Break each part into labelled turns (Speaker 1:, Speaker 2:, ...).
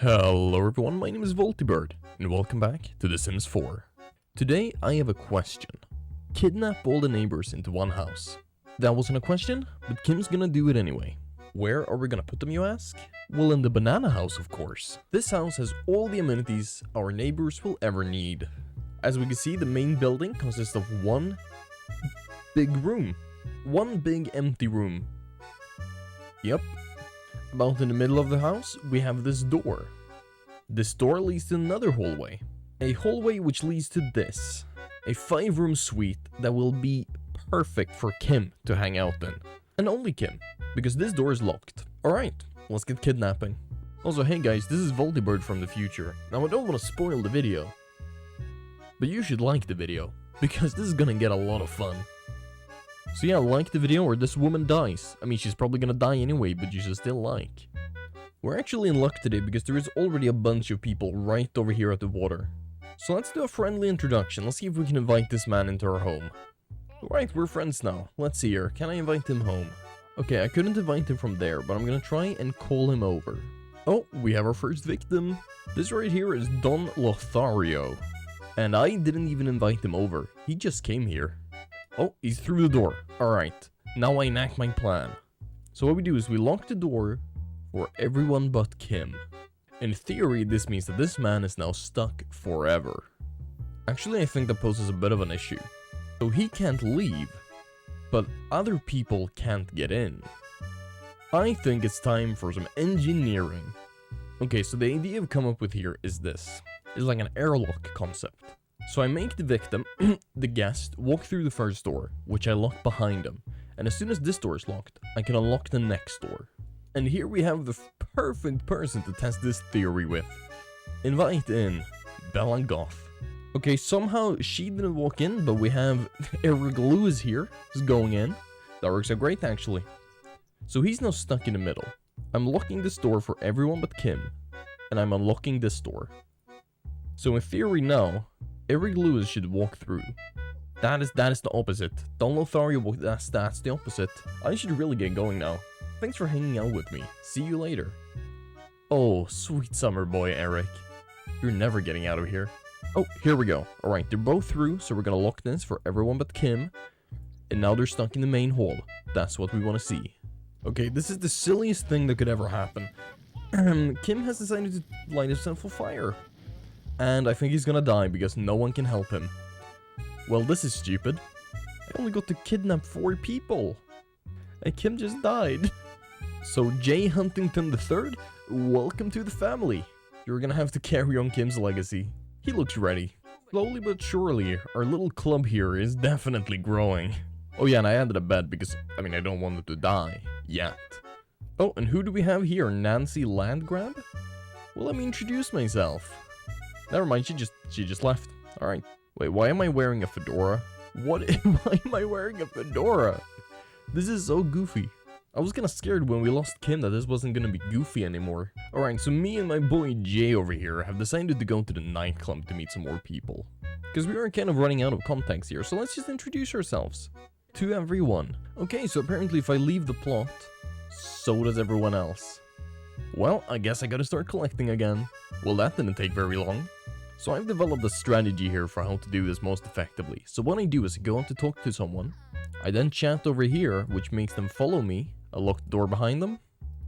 Speaker 1: Hello everyone, my name is Voltibird, and welcome back to The Sims 4. Today I have a question. Kidnap all the neighbors into one house. That wasn't a question, but Kim's gonna do it anyway. Where are we gonna put them, you ask? Well, in the banana house, of course. This house has all the amenities our neighbors will ever need. As we can see, the main building consists of one big room. One big empty room. Yep. About in the middle of the house, we have this door. This door leads to another hallway. A hallway which leads to this. A 5-room suite that will be perfect for Kim to hang out in. And only Kim, because this door is locked. Alright, let's get kidnapping. Also, hey guys, this is Voltibird from the future. Now I don't want to spoil the video, but you should like the video, because this is gonna get a lot of fun. So yeah, like the video or this woman dies. I mean, she's probably gonna die anyway, but you should still like. We're actually in luck today because there is already a bunch of people right over here at the water. So let's do a friendly introduction. Let's see if we can invite this man into our home. Alright, we're friends now. Let's see here. Can I invite him home? Okay, I couldn't invite him from there, but I'm gonna try and call him over. Oh, we have our first victim. This right here is Don Lothario. And I didn't even invite him over. He just came here. Oh, he's through the door. Alright, now I enact my plan. So what we do is we lock the door for everyone but Kim. In theory, this means that this man is now stuck forever. Actually, I think that poses a bit of an issue. So he can't leave, but other people can't get in. I think it's time for some engineering. Okay, so the idea I've come up with here is this. It's like an airlock concept. So I make the victim, the guest, walk through the first door, which I lock behind him. And as soon as this door is locked, I can unlock the next door. And here we have the perfect person to test this theory with. Invite in Bella Goth. Okay, somehow she didn't walk in, but we have Eric Lewis here, who's going in. That works out great, actually. So he's now stuck in the middle. I'm locking this door for everyone but Kim. And I'm unlocking this door. So in theory now, Eric Lewis should walk through. That is the opposite. Don Lothario, that's the opposite. I should really get going now. Thanks for hanging out with me. See you later. Oh, sweet summer boy, Eric. You're never getting out of here. Oh, here we go. Alright, they're both through, so we're gonna lock this for everyone but Kim. And now they're stuck in the main hall. That's what we want to see. Okay, this is the silliest thing that could ever happen. Kim has decided to light himself on fire. And I think he's gonna die because no one can help him. Well, this is stupid. I only got to kidnap 4 people. And Kim just died. So Jay Huntington III, welcome to the family. You're gonna have to carry on Kim's legacy. He looks ready. Slowly but surely, our little club here is definitely growing. Oh yeah, and I added a bed because, I mean, I don't want him to die. Yet. Oh, and who do we have here? Nancy Landgrab? Well, let me introduce myself. Never mind, she just left. Alright. Wait, why am I wearing a fedora? Why am I wearing a fedora? This is so goofy. I was kinda scared when we lost Kim that this wasn't gonna be goofy anymore. Alright, so me and my boy Jay over here have decided to go to the nightclub to meet some more people. Because we are kind of running out of contacts here, so let's just introduce ourselves. To everyone. Okay, so apparently if I leave the plot, so does everyone else. Well, I guess I gotta start collecting again. Well, that didn't take very long. So I've developed a strategy here for how to do this most effectively. So what I do is go out to talk to someone. I then chat over here, which makes them follow me. Unlock the door behind them.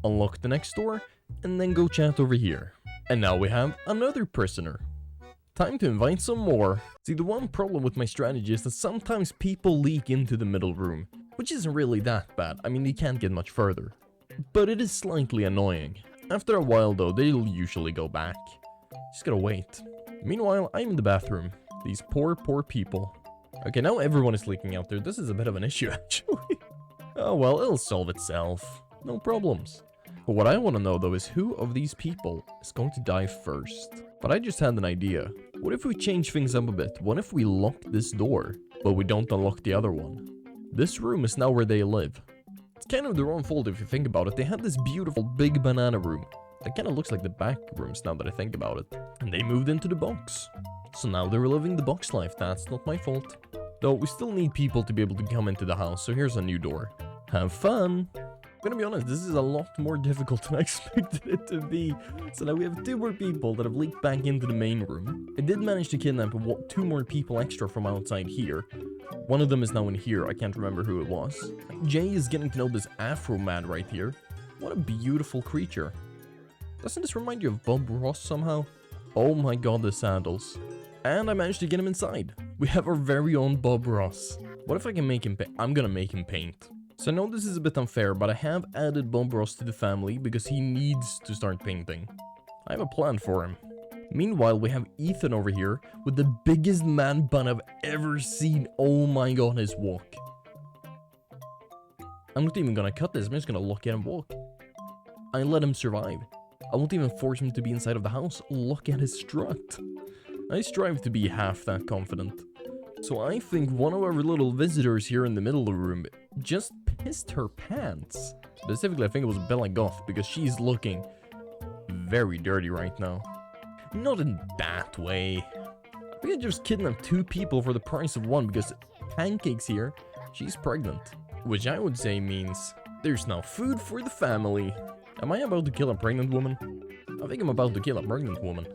Speaker 1: Unlock the next door. And then go chat over here. And now we have another prisoner. Time to invite some more. See, the one problem with my strategy is that sometimes people leak into the middle room. Which isn't really that bad. I mean, they can't get much further. But it is slightly annoying. After a while though, they'll usually go back. Just gotta wait. Meanwhile, I'm in the bathroom. These poor people. Okay, now everyone is leaking out there. This is a bit of an issue, actually. Oh well, it'll solve itself. No problems. But what I want to know though is who of these people is going to die first. But I just had an idea. What if we change things up a bit? What if we lock this door, but we don't unlock the other one? This room is now where they live. It's kind of their own fault if you think about it. They had this beautiful big banana room. That kind of looks like the back rooms now that I think about it. And they moved into the box. So now they're living the box life. That's not my fault. Though we still need people to be able to come into the house, so here's a new door. Have fun! I'm gonna be honest, this is a lot more difficult than I expected it to be. So now we have 2 more people that have leaked back into the main room. I did manage to kidnap 2 more people extra from outside here. One of them is now in here, I can't remember who it was. Jay is getting to know this Afro man right here. What a beautiful creature. Doesn't this remind you of Bob Ross somehow? Oh my god, the sandals. And I managed to get him inside. We have our very own Bob Ross. What if I can make him paint? I'm gonna make him paint. So I know this is a bit unfair, but I have added Bob Ross to the family because he needs to start painting. I have a plan for him. Meanwhile, we have Ethan over here with the biggest man bun I've ever seen. Oh my god, his walk. I'm not even gonna cut this, I'm just gonna look at him walk. I let him survive. I won't even force him to be inside of the house. Look at his strut. I strive to be half that confident. So I think one of our little visitors here in the middle of the room just pissed her pants. Specifically, I think it was Bella Goth because she's looking very dirty right now. Not in that way. We can just kidnap 2 people for the price of 1 because Pancake's here. She's pregnant. Which I would say means there's now food for the family. Am I about to kill a pregnant woman? I think I'm about to kill a pregnant woman.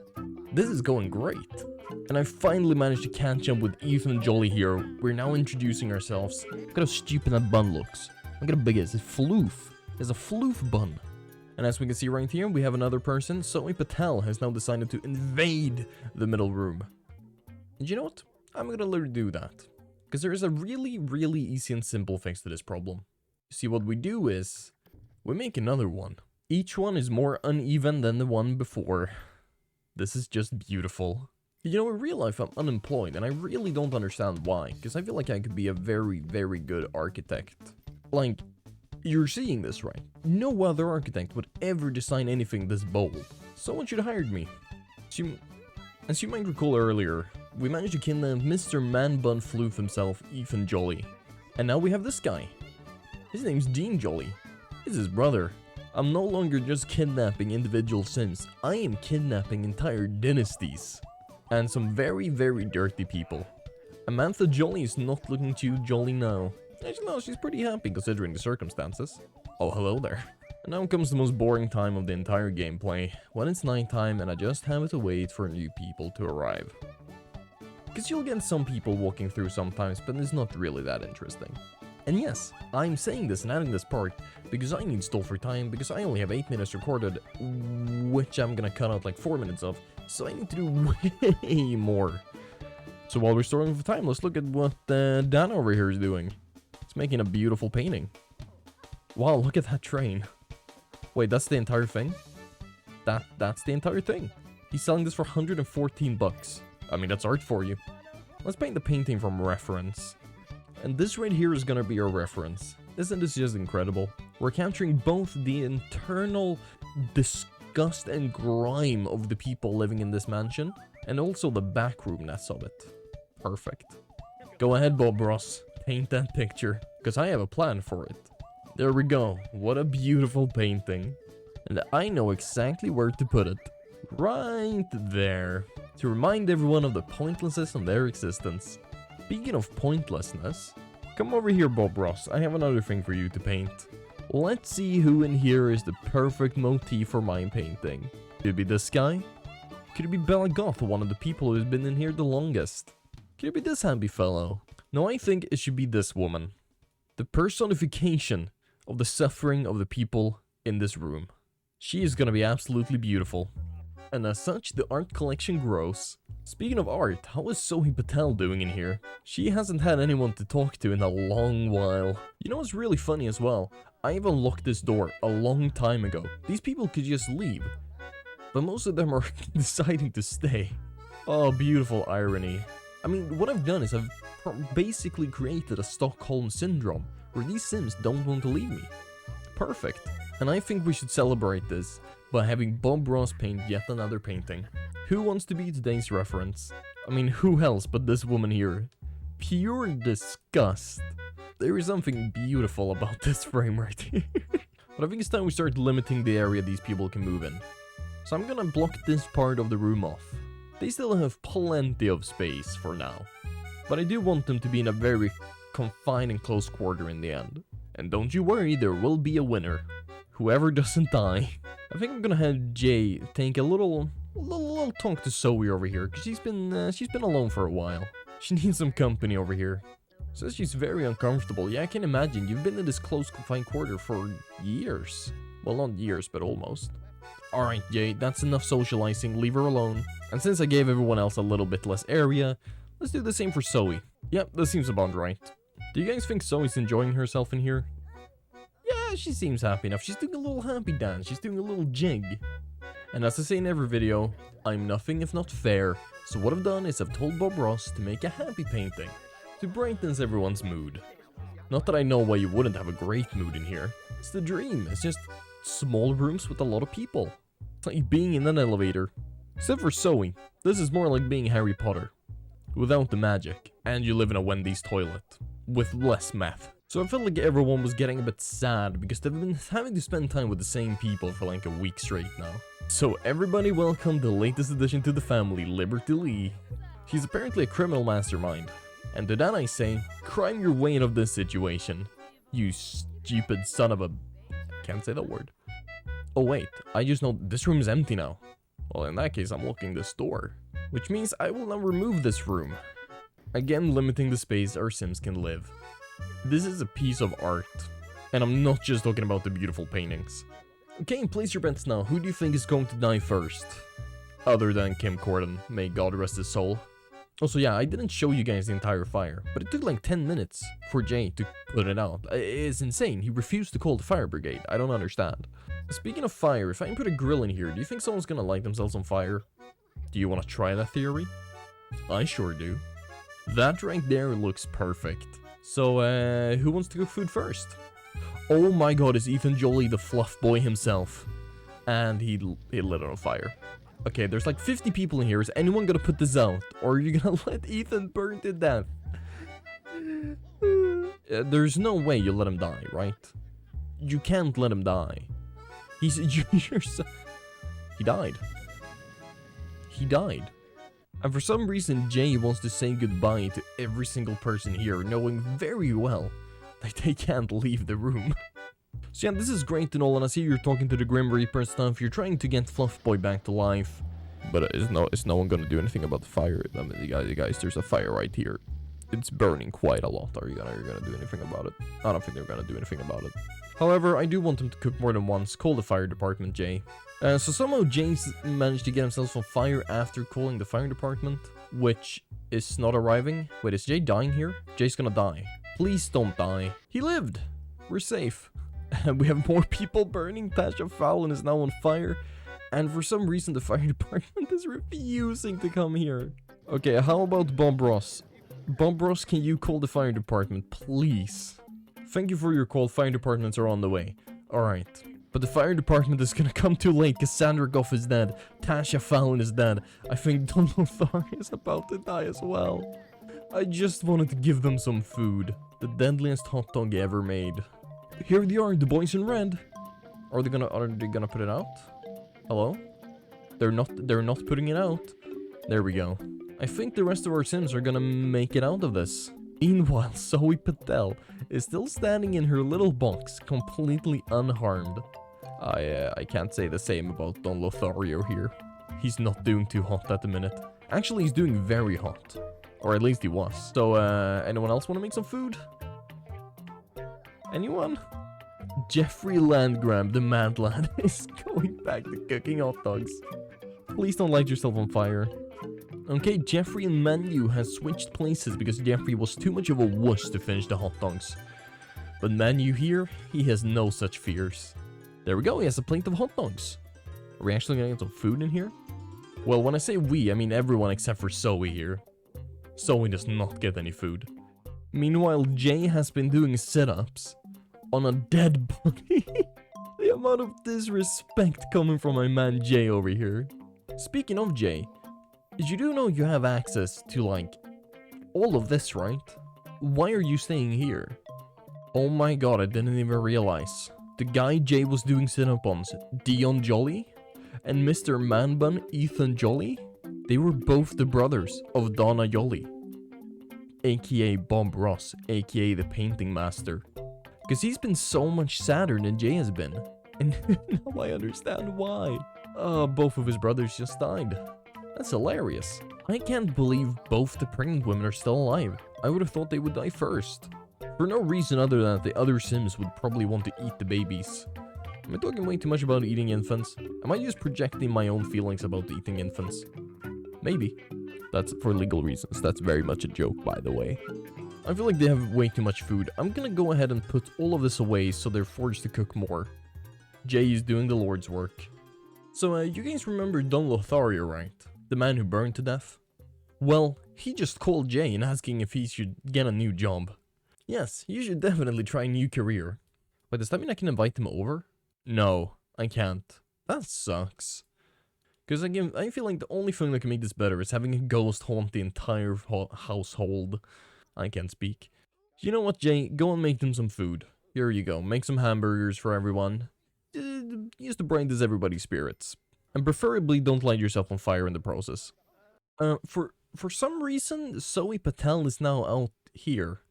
Speaker 1: This is going great. And I finally managed to catch up with Ethan and Jolly here. We're now introducing ourselves. Look at how stupid that bun looks. Look at how big it is. It's floof. It's a floof bun. And as we can see right here, we have another person. Zoe Patel has now decided to invade the middle room. And you know what? I'm gonna let her do that. Because there is a really, really easy and simple fix to this problem. See, what we do is we make another one. Each one is more uneven than the one before. This is just beautiful. You know, in real life, I'm unemployed, and I really don't understand why, because I feel like I could be a very, very good architect. Like, you're seeing this, right? No other architect would ever design anything this bold. Someone should have hired me. As you might recall earlier, we managed to kidnap Mr. Man Bun Floof himself, Ethan Jolly. And now we have this guy. His name's Dean Jolly. He's his brother. I'm no longer just kidnapping individual Sims, I am kidnapping entire dynasties. And some very, very dirty people. Amantha Jolly is not looking too jolly now. Actually, no, she's pretty happy considering the circumstances. Oh, hello there. And now comes the most boring time of the entire gameplay, when it's nighttime and I just have to wait for new people to arrive. Because you'll get some people walking through sometimes, but it's not really that interesting. And yes, I'm saying this and adding this part because I need stall for time, because I only have 8 minutes recorded, which I'm gonna cut out like 4 minutes of, so I need to do way more. So while we're storing for time, let's look at what Dan over here is doing. He's making a beautiful painting. Wow, look at that train. Wait, that's the entire thing? That's the entire thing. He's selling this for 114 bucks. I mean, that's art for you. Let's paint the painting from reference. And this right here is gonna be our reference. Isn't this just incredible? We're capturing both the internal disgust and grime of the people living in this mansion, and also the backroomness of it. Perfect. Go ahead, Bob Ross. Paint that picture, because I have a plan for it. There we go. What a beautiful painting. And I know exactly where to put it. Right there. To remind everyone of the pointlessness of their existence. Speaking of pointlessness, come over here, Bob Ross. I have another thing for you to paint. Let's see who in here is the perfect motif for my painting. Could it be this guy? Could it be Bella Goth, one of the people who's been in here the longest? Could it be this happy fellow? No, I think it should be this woman. The personification of the suffering of the people in this room. She is gonna be absolutely beautiful. And as such, the art collection grows. Speaking of art, how is Zoe Patel doing in here? She hasn't had anyone to talk to in a long while. You know what's really funny as well? I have unlocked this door a long time ago. These people could just leave. But most of them are deciding to stay. Oh, beautiful irony. I mean, what I've done is I've basically created a Stockholm syndrome, where these Sims don't want to leave me. Perfect. And I think we should celebrate this by having Bob Ross paint yet another painting. Who wants to be today's reference? I mean, who else but this woman here? Pure disgust. There is something beautiful about this frame right here. But I think it's time we start limiting the area these people can move in. So I'm gonna block this part of the room off. They still have plenty of space for now. But I do want them to be in a very confined and close quarter in the end. And don't you worry, there will be a winner. Whoever doesn't die. I think I'm gonna have Jay take a little talk to Zoe over here, because she's been alone for a while. She needs some company over here. Says she's very uncomfortable. Yeah, I can imagine. You've been in this close confined quarter for years. Well, not years, but almost. Alright, Jay, that's enough socializing. Leave her alone. And since I gave everyone else a little bit less area, let's do the same for Zoe. Yep, that seems about right. Do you guys think Zoe's enjoying herself in here? Yeah, she seems happy enough. She's doing a little happy dance. She's doing a little jig. And as I say in every video, I'm nothing if not fair. So what I've done is I've told Bob Ross to make a happy painting. To brightens everyone's mood. Not that I know why you wouldn't have a great mood in here. It's the dream. It's just small rooms with a lot of people. It's like being in an elevator. Except for Zoe, this is more like being Harry Potter. Without the magic. And you live in a Wendy's toilet. With less meth. So I felt like everyone was getting a bit sad because they've been having to spend time with the same people for like a week straight now. So everybody welcome the latest addition to the family, Liberty Lee. She's apparently a criminal mastermind. And to that I say, crime your way out of this situation. You stupid son of a... Can't say that word. Oh wait, I just know this room is empty now. Well, in that case, I'm locking this door. Which means I will now remove this room. Again, limiting the space our Sims can live. This is a piece of art. And I'm not just talking about the beautiful paintings. Okay, place your bets now. Who do you think is going to die first? Other than Kim Corden. May God rest his soul. Also, yeah, I didn't show you guys the entire fire, but it took like 10 minutes for Jay to put it out. It's insane. He refused to call the fire brigade. I don't understand. Speaking of fire, if I can put a grill in here, do you think someone's gonna light themselves on fire? Do you want to try that theory? I sure do. That right there looks perfect. So, who wants to cook food first? Oh my god, is Ethan Jolly the fluff boy himself? And he lit it on fire. Okay, there's like 50 people in here. Is anyone gonna put this out? Or are you gonna let Ethan burn to death? There's no way you let him die, right? You can't let him die. You're so... He died. He died. And for some reason, Jay wants to say goodbye to every single person here, knowing very well that they can't leave the room. So yeah, this is great and all, and I see you're talking to the Grim Reaper and stuff. You're trying to get Fluff Boy back to life. But is no one gonna do anything about the fire? I mean, you guys, there's a fire right here. It's burning quite a lot. Are you gonna do anything about it? I don't think they're gonna do anything about it. However, I do want them to cook more than once. Call the fire department, Jay. So somehow Jay's managed to get himself on fire after calling the fire department, which is not arriving. Wait, is Jay dying here? Jay's gonna die. Please don't die. He lived. We're safe. And we have more people burning. Tasha Fallon is now on fire. And for some reason, the fire department is refusing to come here. Okay, how about Bob Ross? Bob Ross, can you call the fire department, please? Thank you for your call. Fire departments are on the way. Alright. But the fire department is gonna come too late. Cassandra Goff is dead. Tasha Fallon is dead. I think Don Lothar is about to die as well. I just wanted to give them some food. The deadliest hot dog ever made. Here they are, the boys in red. Are they gonna put it out? Hello? They're not putting it out. There we go. I think the rest of our Sims are gonna make it out of this. Meanwhile, Zoe Patel is still standing in her little box, completely unharmed. I can't say the same about Don Lothario here. He's not doing too hot at the minute. Actually, he's doing very hot. Or at least he was. So, anyone else want to make some food? Anyone? Jeffrey Landgrab, the mad lad, is going back to cooking hot dogs. Please don't light yourself on fire. Okay, Jeffrey and Manu has switched places because Jeffrey was too much of a wuss to finish the hot dogs. But Manu here, he has no such fears. There we go, he has a plate of hot dogs. Are we actually gonna get some food in here? Well, when I say we, I mean everyone except for Zoe here. Zoe does not get any food. Meanwhile, Jay has been doing sit-ups on a dead body. The amount of disrespect coming from my man Jay over here. Speaking of Jay, you do know you have access to, like, all of this, right? Why are you staying here? Oh my god, I didn't even realize. The guy Jay was doing sit-up-ons, Dion Jolly, and Mr. Man-Bun, Ethan Jolly, they were both the brothers of Donna Jolly, aka Bob Ross, aka the painting master. Because he's been so much sadder than Jay has been. And now I understand why. Both of his brothers just died. That's hilarious. I can't believe both the pregnant women are still alive. I would have thought they would die first. For no reason other than that the other Sims would probably want to eat the babies. Am I talking way too much about eating infants? Am I just projecting my own feelings about eating infants? Maybe. That's for legal reasons. That's very much a joke, by the way. I feel like they have way too much food. I'm gonna go ahead and put all of this away so they're forced to cook more. Jay is doing the Lord's work. So, you guys remember Don Lothario, right? The man who burned to death? Well, he just called Jay and asking if he should get a new job. Yes, you should definitely try a new career. But does that mean I can invite him over? No, I can't. That sucks. Because again, I feel like the only thing that can make this better is having a ghost haunt the entire household. I can't speak. You know what, Jay? Go and make them some food. Here you go. Make some hamburgers for everyone. Use to brighten everybody's spirits. And preferably don't light yourself on fire in the process. For some reason, Zoe Patel is now out here.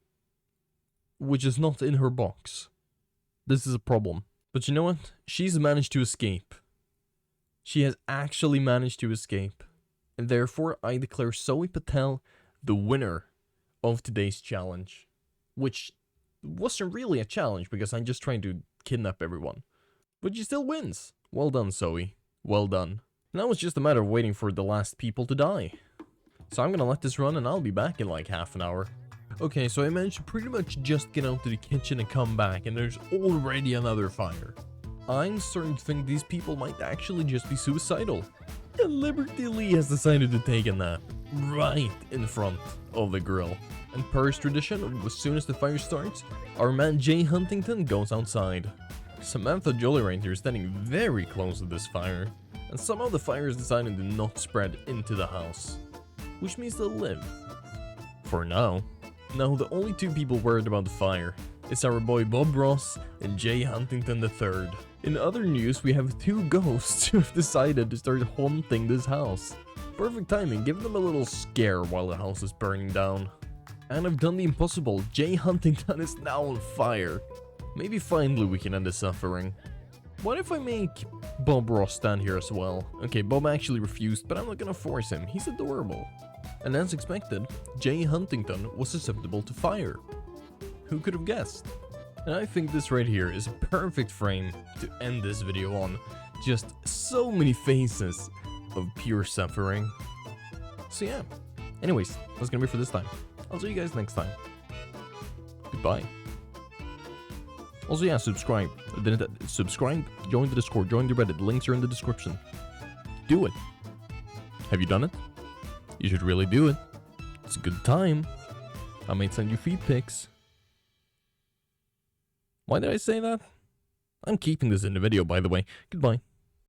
Speaker 1: Which is not in her box. This is a problem. But you know what? She's managed to escape. She has actually managed to escape. And therefore, I declare Zoe Patel the winner of today's challenge. Which wasn't really a challenge because I'm just trying to kidnap everyone. But she still wins. Well done, Zoe. Well done. Now it's just a matter of waiting for the last people to die. So I'm gonna let this run and I'll be back in like half an hour. Okay, so I managed to pretty much just get out to the kitchen and come back, and there's already another fire. I'm starting to think these people might actually just be suicidal. And Liberty Lee has decided to take a nap right in front of the grill. And per tradition, as soon as the fire starts, our man Jay Huntington goes outside. Samantha Jollyranger is standing very close to this fire, and somehow the fire is deciding to not spread into the house. Which means they'll live. For now. Now, the only two people worried about the fire is our boy Bob Ross and Jay Huntington III. In other news, we have two ghosts who have decided to start haunting this house. Perfect timing, give them a little scare while the house is burning down. And I've done the impossible, Jay Huntington is now on fire. Maybe finally we can end the suffering. What if I make Bob Ross stand here as well? Okay, Bob actually refused, but I'm not gonna force him, he's adorable. And as expected, Jay Huntington was susceptible to fire. Who could have guessed? And I think this right here is a perfect frame to end this video on. Just so many faces of pure suffering. So yeah, anyways, that's gonna be for this time. I'll see you guys next time. Goodbye. Also yeah, subscribe, join the Discord, join the Reddit, links are in the description. Do it. Have you done it? You should really do it. It's a good time. I might send you feed pics. Why did I say that? I'm keeping this in the video, by the way. Goodbye.